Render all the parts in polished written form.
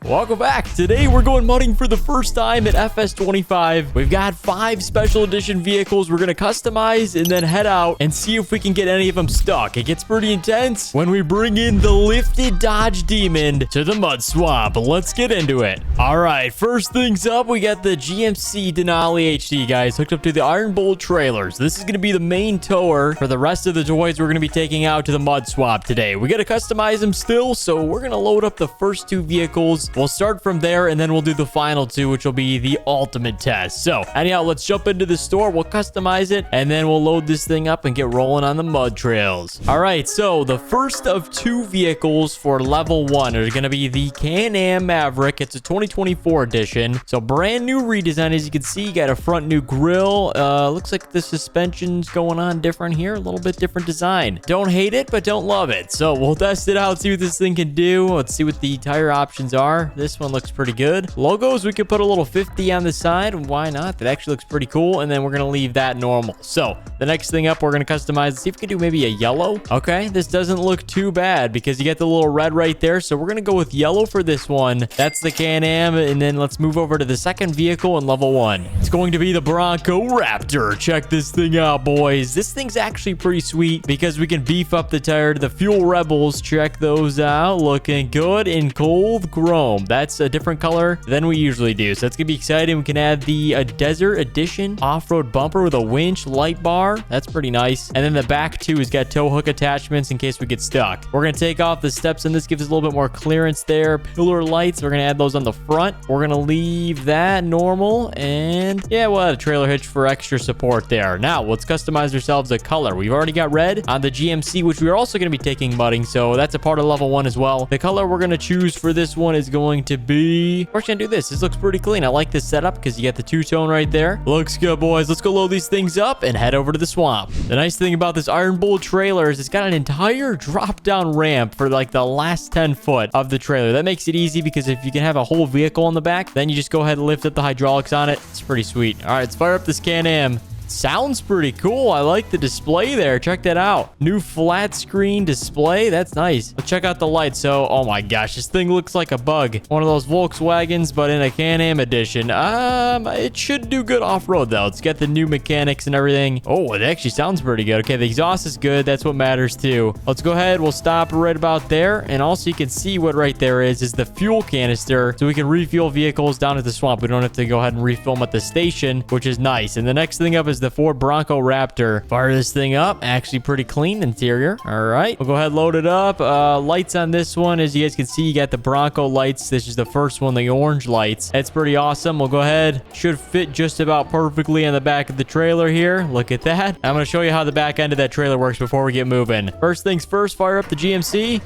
Welcome back. Today we're going mudding for the first time at FS25. We've got 5 special edition vehicles we're going to customize and then head out and see if we can get any of them stuck. It gets pretty intense when we bring in the Lifted Dodge Demon to the mud swamp. Let's get into it. All right, first things up, we got the GMC Denali HD, guys, hooked up to the Iron Bolt trailers. This is going to be the main tower for the rest of the toys we're going to be taking out to the mud swamp today. We got to customize them still, so we're going to load up the first 2 vehicles. We'll start from there, and then we'll do the final 2, which will be the ultimate test. So, anyhow, let's jump into the store. We'll customize it, and then we'll load this thing up and get rolling on the mud trails. All right, so the first of 2 vehicles for level 1 are going to be the Can-Am Maverick. It's a 2024 edition, so brand new redesign. As you can see, you got a front new grille. Looks like the suspension's going on different here, a little bit different design. Don't hate it, but don't love it. So we'll test it out, see what this thing can do. Let's see what the tire options are. This one looks pretty good. Logos, we could put a little 50 on the side. Why not? That actually looks pretty cool. And then we're going to leave that normal. So the next thing up, we're going to customize. See if we can do maybe a yellow. Okay, this doesn't look too bad because you get the little red right there. So we're going to go with yellow for this one. That's the Can-Am. And then let's move over to the second vehicle in level 1. It's going to be the Bronco Raptor. Check this thing out, boys. This thing's actually pretty sweet because we can beef up the tire to the Fuel Rebels. Check those out. Looking good in cold chrome. That's a different color than we usually do. So that's going to be exciting. We can add the Desert Edition off-road bumper with a winch light bar. That's pretty nice. And then the back too has got tow hook attachments in case we get stuck. We're going to take off the steps, and this gives us a little bit more clearance there. Pillar lights, we're going to add those on the front. We're going to leave that normal. And yeah, we'll add a trailer hitch for extra support there. Now, let's customize ourselves a color. We've already got red on the GMC, which we're also going to be taking mudding. So that's a part of level 1 as well. The color we're going to choose for this one is going to be... We're going to do this. This looks pretty clean. I like this setup because you get the two-tone right there. Looks good, boys. Let's go load these things up and head over to the swamp. The nice thing about this Iron Bull trailer is it's got an entire drop-down ramp for like the last 10 foot of the trailer. That makes it easy because if you can have a whole vehicle on the back, then you just go ahead and lift up the hydraulics on it. It's pretty sweet. All right, let's fire up this Can-Am. Sounds pretty cool. I like the display there. Check that out. New flat screen display. That's nice. Let's check out the lights. So, oh my gosh, this thing looks like a bug. One of those Volkswagens, but in a Can-Am edition. It should do good off-road though. It's got the new mechanics and everything. Oh, it actually sounds pretty good. Okay, the exhaust is good. That's what matters too. Let's go ahead. We'll stop right about there. And also you can see what right there is the fuel canister. So we can refuel vehicles down at the swamp. We don't have to go ahead and refill them at the station, which is nice. And the next thing up is the Ford Bronco Raptor. Fire this thing up. Actually pretty clean interior. All right, we'll go ahead and load it up. Lights on this one, as you guys can see, you got the Bronco lights. This is the first one, the orange lights. That's pretty awesome. We'll go ahead. Should fit just about perfectly on the back of the trailer here. Look at that. I'm going to show you how the back end of that trailer works before we get moving. First things first, fire up the GMC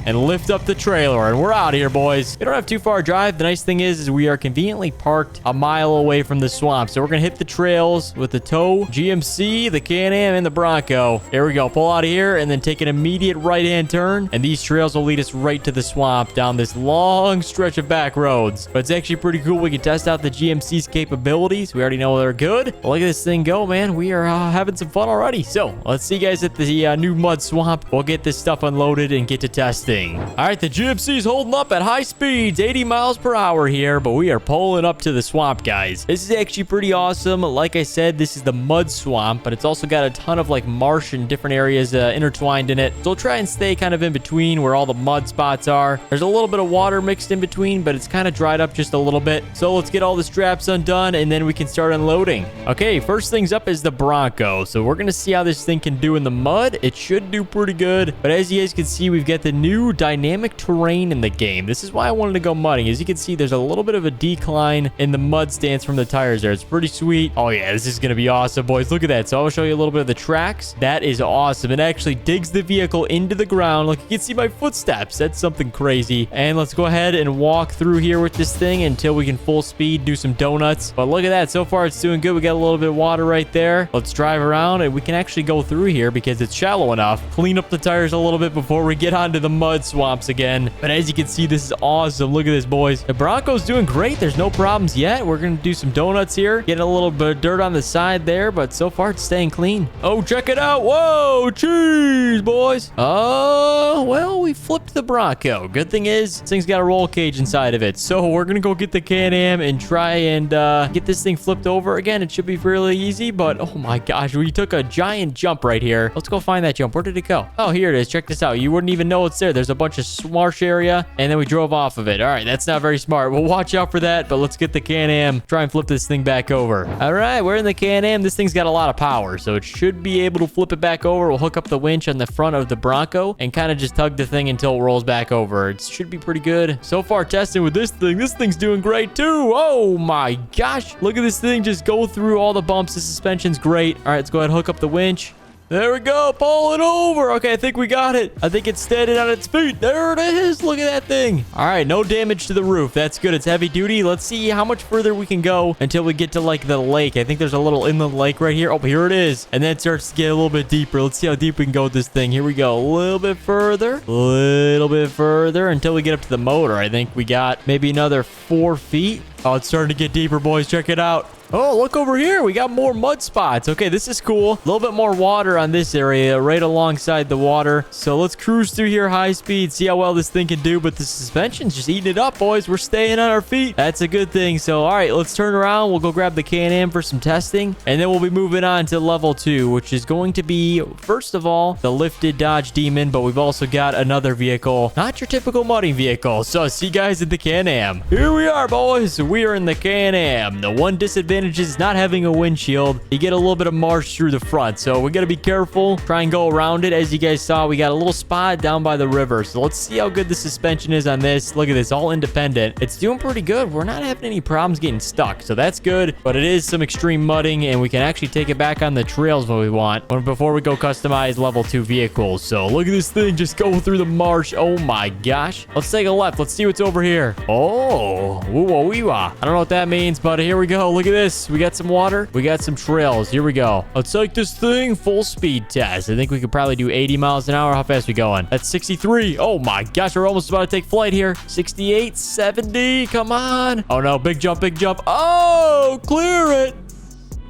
and lift up the trailer, and we're out of here, boys. We don't have too far a drive. The nice thing is we are conveniently parked a mile away from the swamp, so we're gonna hit the trails with the tow GMC, the Can-Am, and the Bronco. Here we go. Pull out of here and then take an immediate right-hand turn, and these trails will lead us right to the swamp down this long stretch of back roads. But it's actually pretty cool. We can test out the GMC's capabilities. We already know they're good. But look at this thing go, man. We are having some fun already. So let's see you guys at the new mud swamp. We'll get this stuff unloaded and get to testing. All right, the GMC is holding up at high speeds, 80 miles per hour here, but we are pulling up to the swamp, guys. This is actually pretty awesome. Like I said, this is the mud swamp, but it's also got a ton of like marsh and different areas intertwined in it. So we'll try and stay kind of in between where all the mud spots are. There's a little bit of water mixed in between, but it's kind of dried up just a little bit. So let's get all the straps undone and then we can start unloading. Okay, first things up is the Bronco. So we're going to see how this thing can do in the mud. It should do pretty good, but as you guys can see, we've got the new dynamic terrain in the game. This is why I wanted to go mudding. As you can see, there's a little bit of a decline in the mud stance from the tires there. It's pretty sweet. Oh yeah, this is going to be awesome, boys. Look at that. So I'll show you a little bit of the tracks. That is awesome. It actually digs the vehicle into the ground. Look, you can see my footsteps. That's something crazy. And let's go ahead and walk through here with this thing until we can full speed do some donuts. But look at that. So far, it's doing good. We got a little bit of water right there. Let's drive around and we can actually go through here because it's shallow enough. Clean up the tires a little bit before we get onto the mud mud swamps again. But as you can see, this is awesome. Look at this, boys. The Bronco's doing great. There's no problems yet. We're going to do some donuts here. Getting a little bit of dirt on the side there, but so far it's staying clean. Oh, check it out. Whoa, cheese, boys. Oh, well, we flipped the Bronco. Good thing is, this thing's got a roll cage inside of it. So we're going to go get the Can-Am and try and get this thing flipped over. Again, it should be fairly easy, but oh my gosh, we took a giant jump right here. Let's go find that jump. Where did it go? Oh, here it is. Check this out. You wouldn't even know it's there. There's a bunch of marsh area, and then we drove off of it. All right, that's not very smart. We'll watch out for that, but let's get the Can-Am, try and flip this thing back over. All right, we're in the Can-Am. This thing's got a lot of power, so it should be able to flip it back over. We'll hook up the winch on the front of the Bronco and kind of just tug the thing until it rolls back over. It should be pretty good. So far, testing with this thing. This thing's doing great too. Oh my gosh. Look at this thing just go through all the bumps. The suspension's great. All right, let's go ahead and hook up the winch. There we go. Pull it over. Okay, I think we got it. I think it's standing on its feet. There it is. Look at that thing. All right, no damage to the roof. That's good. It's heavy duty. Let's see how much further we can go until we get to, like, the lake. I think there's a little inland lake right here. Oh, here it is. And then it starts to get a little bit deeper. Let's see how deep we can go with this thing. Here we go. A little bit further. A little bit further until we get up to the motor. I think we got maybe another 4 feet. Oh, it's starting to get deeper, boys. Check it out. Oh, look over here. We got more mud spots. Okay, this is cool. A little bit more water on this area right alongside the water. So let's cruise through here high speed, see how well this thing can do. But the suspension's just eating it up, boys. We're staying on our feet. That's a good thing. So, all right, let's turn around. We'll go grab the Can-Am for some testing. And then we'll be moving on to level 2, which is going to be, first of all, the Lifted Dodge Demon. But we've also got another vehicle. Not your typical mudding vehicle. So, see you guys at the Can-Am. Here we are, boys. We are in the Can-Am. The one disadvantage is not having a windshield. You get a little bit of marsh through the front, so we got to be careful. Try and go around it. As you guys saw, we got a little spot down by the river, so let's see how good the suspension is on this. Look at this, all independent. It's doing pretty good. We're not having any problems getting stuck, so that's good, but it is some extreme mudding, and we can actually take it back on the trails when we want, but before we go customize level 2 vehicles. So look at this thing just go through the marsh. Oh my gosh. Let's take a left. Let's see what's over here. Oh, woo-wah-wee-wah. I don't know what that means, but here we go. Look at this. We got some water. We got some trails. Here we go. Let's take this thing full speed test. I think we could probably do 80 miles an hour. How fast we going? That's 63. Oh my gosh, we're almost about to take flight here. 68, 70. Come on. Oh no, big jump, big jump. Oh, clear it.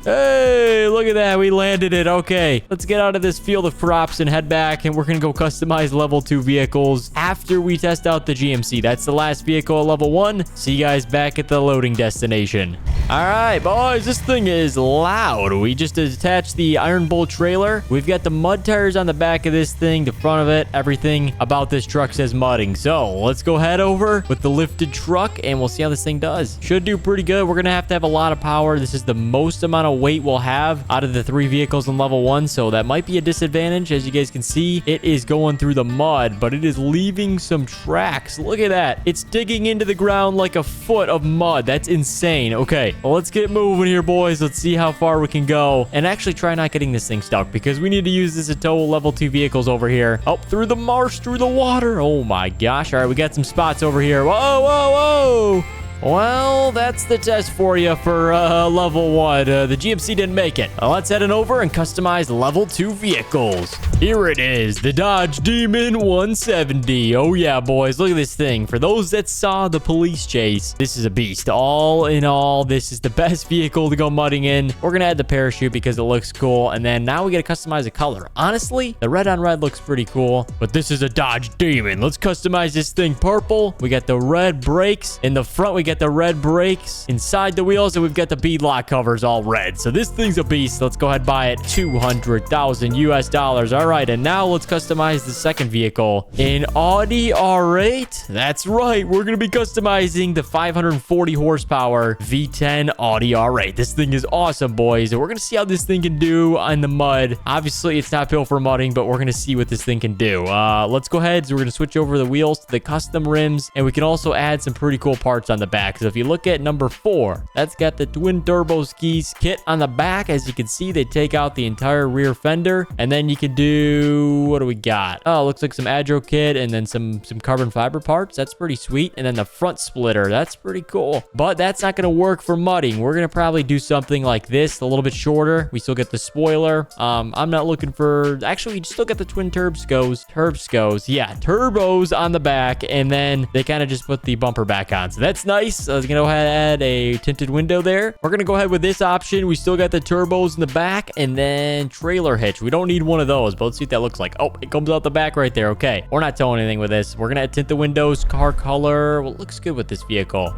Hey, look at that. We landed it. Okay, let's get out of this field of crops and head back, and we're going to go customize level 2 vehicles after we test out the GMC. That's the last vehicle at level 1. See you guys back at the loading destination. All right, boys, this thing is loud. We just attached the Iron Bull trailer. We've got the mud tires on the back of this thing, the front of it. Everything about this truck says mudding. So let's go head over with the lifted truck, and we'll see how this thing does. Should do pretty good. We're going to have a lot of power. This is the most amount of weight we'll have out of the 3 vehicles in level 1, so that might be a disadvantage. As you guys can see, it is going through the mud, but it is leaving some tracks. Look at that. It's digging into the ground like a foot of mud. That's insane. Okay, well, let's get moving here, boys. Let's see how far we can go and actually try not getting this thing stuck, because we need to use this to tow level 2 vehicles over here. Oh, through the marsh, through the water. Oh my gosh. All right, we got some spots over here. Whoa, whoa, whoa. Well, that's the test for you for level 1. The GMC didn't make it. Let's head on over and customize level 2 vehicles. Here it is, the Dodge Demon 170. Oh yeah, boys, look at this thing. For those that saw the police chase, this is a beast. All in all, this is the best vehicle to go mudding in. We're gonna add the parachute because it looks cool, and then now we gotta customize a color. Honestly, the red on red looks pretty cool, but this is a Dodge Demon. Let's customize this thing purple. We got the red brakes in the front. We get the red brakes inside the wheels, and we've got the beadlock covers all red. So this thing's a beast. Let's go ahead and buy it. 200,000 US dollars. All right, and now let's customize the second vehicle in Audi R8. That's right, we're gonna be customizing the 540 horsepower V10 Audi R8. This thing is awesome, boys, and we're gonna see how this thing can do on the mud. Obviously, it's not built for mudding, but we're gonna see what this thing can do. Let's go ahead. So we're gonna switch over the wheels to the custom rims, and we can also add some pretty cool parts on the back. back. So if you look at number 4, that's got the twin turbo skis kit on the back. As you can see, they take out the entire rear fender. And then you can do, what do we got? Oh, looks like some Adro kit and then some carbon fiber parts. That's pretty sweet. And then the front splitter, that's pretty cool. But that's not going to work for mudding. We're going to probably do something like this, a little bit shorter. We still get the spoiler. I'm not looking for, actually, we still get the twin turbos. Yeah, turbos on the back. And then they kind of just put the bumper back on. So that's nice. So I was going to go ahead and add a tinted window there. We're going to go ahead with this option. We still got the turbos in the back and then trailer hitch. We don't need one of those, but let's see what that looks like. Oh, it comes out the back right there. Okay. We're not towing anything with this. We're going to tint the windows, car color. Well, it looks good with this vehicle.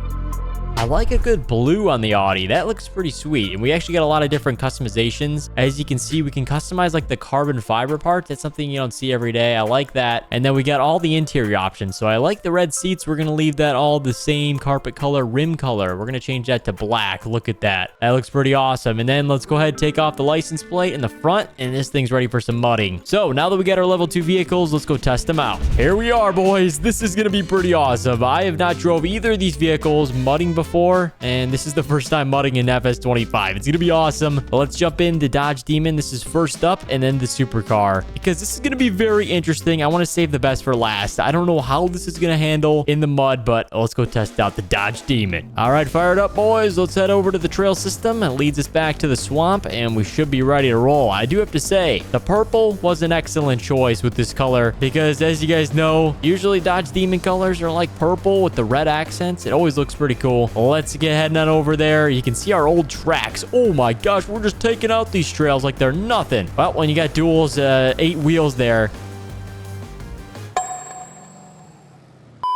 I like a good blue on the Audi. That looks pretty sweet. And we actually got a lot of different customizations. As you can see, we can customize like the carbon fiber parts. That's something you don't see every day. I like that. And then we got all the interior options. So I like the red seats. We're going to leave that all the same carpet color, rim color. We're going to change that to black. Look at that. That looks pretty awesome. And then let's go ahead and take off the license plate in the front. And this thing's ready for some mudding. So now that we got our level 2 vehicles, let's go test them out. Here we are, boys. This is going to be pretty awesome. I have not drove either of these vehicles mudding before, and this is the first time mudding in FS25. It's gonna be awesome. But let's jump into Dodge Demon. This is first up, and then the supercar, because this is gonna be very interesting. I want to save the best for last. I don't know how this is gonna handle in the mud, but let's go test out the Dodge Demon. All right, fired up, boys. Let's head over to the trail system. It leads us back to the swamp, and we should be ready to roll. I do have to say, the purple was an excellent choice with this color, because as you guys know, usually Dodge Demon colors are like purple with the red accents. It always looks pretty cool. Let's get heading on over there. You can see our old tracks. Oh my gosh, we're just taking out these trails like they're nothing. Well, when you got duals, 8 wheels there,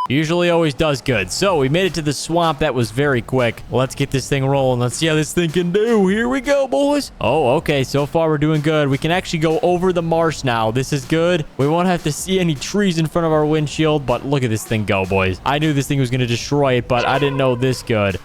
usually always does good. So we made it to the swamp. That was very quick. Let's get this thing rolling. Let's see how this thing can do. Here we go, boys. Oh, okay. So far, we're doing good. We can actually go over the marsh now. This is good. We won't have to see any trees in front of our windshield, but look at this thing go, boys. I knew this thing was going to destroy it, but I didn't know this good.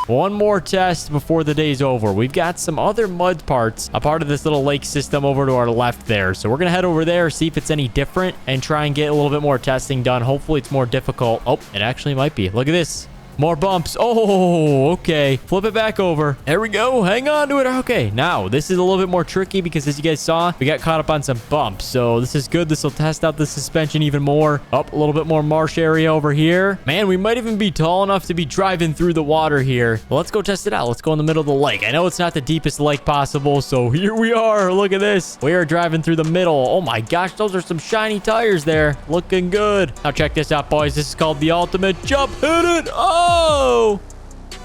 One more test before the day's over. We've got some other mud parts, a part of this little lake system over to our left there. So we're going to head over there, see if it's any different, and try and get a little bit more testing done. Hopefully it's more difficult. Oh, it actually might be. Look at this. More bumps. Oh, okay. Flip it back over. There we go. Hang on to it. Okay. Now, this is a little bit more tricky because as you guys saw, we got caught up on some bumps. So this is good. This will test out the suspension even more. Up a little bit more marsh area over here. Man, we might even be tall enough to be driving through the water here. Well, let's go test it out. Let's go in the middle of the lake. I know it's not the deepest lake possible. So here we are. Look at this. We are driving through the middle. Oh my gosh. Those are some shiny tires there. Looking good. Now check this out, boys. This is called the ultimate jump. Hit it. Oh,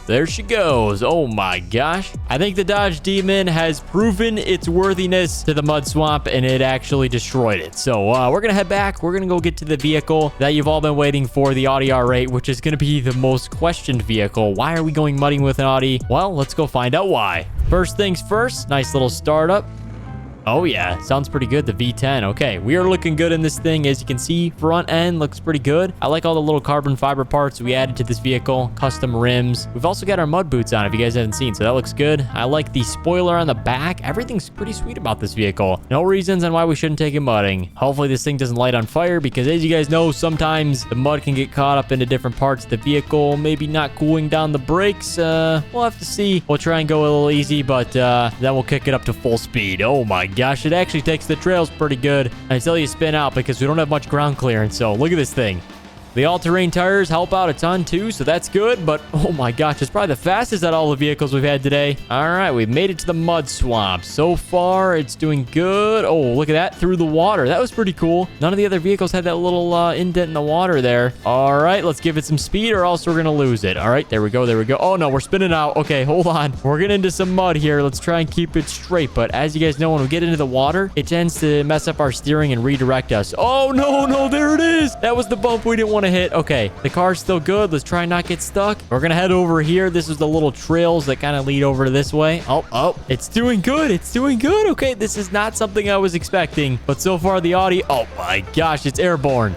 there she goes. Oh my gosh. I think the Dodge Demon has proven its worthiness to the mud swamp, and it actually destroyed it. So we're going to head back. We're going to go get to the vehicle that you've all been waiting for, the Audi R8, which is going to be the most questioned vehicle. Why are we going mudding with an Audi? Well, let's go find out why. First things first, nice little startup. Oh yeah, sounds pretty good, the V10. Okay, we are looking good in this thing. As you can see, front end looks pretty good. I like all the little carbon fiber parts we added to this vehicle. Custom rims. We've also got our mud boots on if you guys haven't seen, so that looks good. I like the spoiler on the back. Everything's pretty sweet about this vehicle. No reasons on why we shouldn't take it mudding. Hopefully this thing doesn't light on fire because as you guys know, sometimes the mud can get caught up into different parts of the vehicle. Maybe not cooling down the brakes. We'll have to see. We'll try and go a little easy, but then we'll kick it up to full speed. Oh my gosh, it actually takes the trails pretty good until you spin out because we don't have much ground clearance. So look at this thing. The all-terrain tires help out a ton too, so that's good. But oh my gosh, it's probably the fastest out of all the vehicles we've had today. All right, we've made it to the mud swamp. So far, it's doing good. Oh, look at that, through the water. That was pretty cool. None of the other vehicles had that little indent in the water there. All right, let's give it some speed or else we're gonna lose it. All right, there we go, there we go. Oh no, we're spinning out. Okay, hold on. We're getting into some mud here. Let's try and keep it straight. But as you guys know, when we get into the water, it tends to mess up our steering and redirect us. Oh no, there it is. That was the bump we didn't want to hit. Okay, the car's still good. Let's try and not get stuck. We're gonna head over here. This is the little trails that kind of lead over to this way. Oh, it's doing good. It's doing good. Okay, this is not something I was expecting, but so far the Audi, oh my gosh, it's airborne.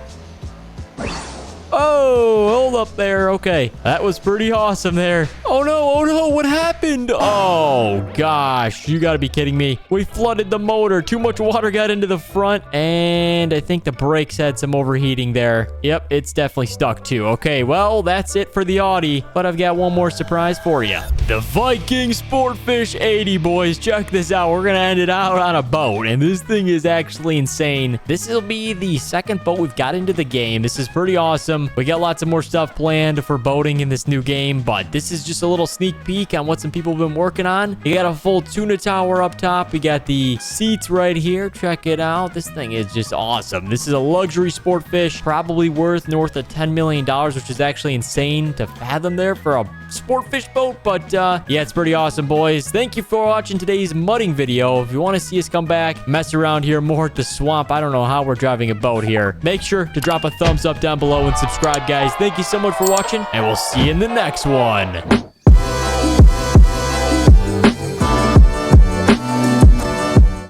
Oh, hold up there. Okay, that was pretty awesome there. Oh no, what happened? Oh gosh, you gotta be kidding me. We flooded the motor. Too much water got into the front, and I think the brakes had some overheating there. Yep, it's definitely stuck too. Okay, well, that's it for the Audi, but I've got one more surprise for you. The Viking Sportfish 80, boys. Check this out. We're gonna end it out on a boat, and this thing is actually insane. This will be the second boat we've got into the game. This is pretty awesome. We got lots of more stuff planned for boating in this new game, but this is just a little sneak peek on what some people have been working on. You got a full tuna tower up top. We got the seats right here. Check it out. This thing is just awesome. This is a luxury sport fish, probably worth north of $10 million, which is actually insane to fathom there for a sport fish boat. But yeah, it's pretty awesome, boys. Thank you for watching today's mudding video. If you want to see us come back, mess around here more at the swamp, I don't know how we're driving a boat here, make sure to drop a thumbs up down below and subscribe, guys. Thank you so much for watching, and we'll see you in the next one.